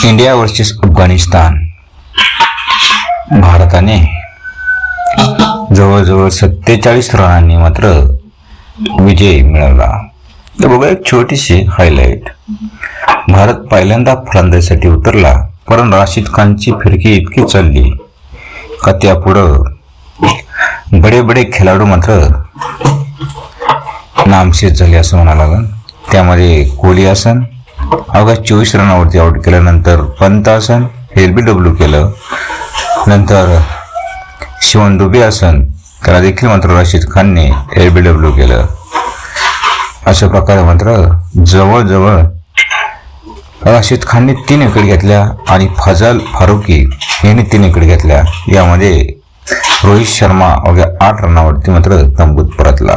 India versus Afghanistan. भारताने जवळजवळ 47 रनांनी मात्र विजय मिळवला. तर बघा एक छोटीशी हायलाइट. भारत पहिल्यांदा फलंदाजीसाठी उतरला, पण राशिद खानची फिरकी इतकी चालली का त्यापुढं बडे बडे खेळाडू मात्र नामशेष झाले असं म्हणावं लागेल. त्यामध्ये कोहली असन अवघ्या 24 रनावरती आउट केल्यानंतर पंत असन LBW केलं, नंतर शिवन दुबे असन त्याला देखील मात्र राशिद खानने LBW केलं. अशा प्रकारे मात्र जवळजवळ राशिद खानने 3 विकेट घेतल्या आणि फजल फारुकी यांनी 3 विकेट घेतल्या. यामध्ये रोहित शर्मा अवघ्या 8 रनावरती मात्र तंबूत परतला.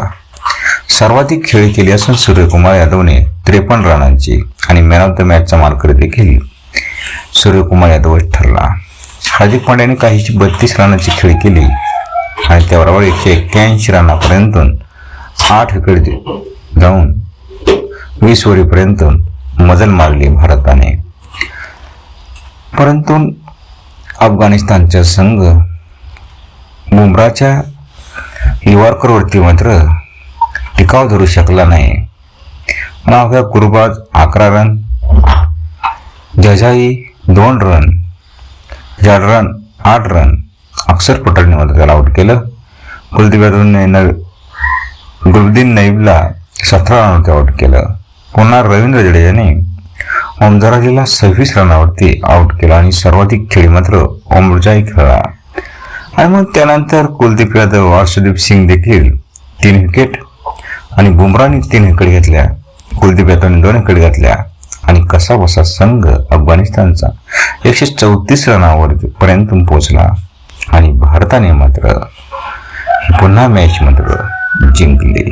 सर्वाधिक खेळी केली असून सूर्यकुमार यादवने 53 रनांची आणि मॅन ऑफ द मॅचचा मानकरी देखील सूर्यकुमार यादवच ठरला. हार्दिक पांड्याने काहीशी 32 रनांची खेळी केली आणि त्याबरोबर 181 रनापर्यंत 8 विकेट जाऊन 20 ओव्हरपर्यंत मजल मारली भारताने. परंतु अफगाणिस्तानचा संघ बुमराच्या यॉर्करवरती मात्र टिकाव धरू शकला नाही. अवघ्या Gurbaz 11 run, Zazai 2 run, Zadran 8 run, अक्षर पटेलने मात्र त्याला आउट केलं. गुलदीन नईबला 17 रनावरती आउट केलं. पुन्हा रवींद्र जडेजाने ओमझर अलीला 26 रनावरती आउट केला आणि सर्वाधिक खेळी मात्र ओमरजाई खेळला. आणि मग त्यानंतर कुलदीप यादव, अर्शदीप सिंग देखील 3 विकेट आणि बुमराने 3 विकेट घेतल्या. कुलदीप यादवने 2 विकेट घेतल्या आणि कसा बसा संघ अफगाणिस्तानचा 134 रनावर पर्यंत पोहोचला आणि भारताने मात्र पुन्हा मॅच मात्र जिंकली.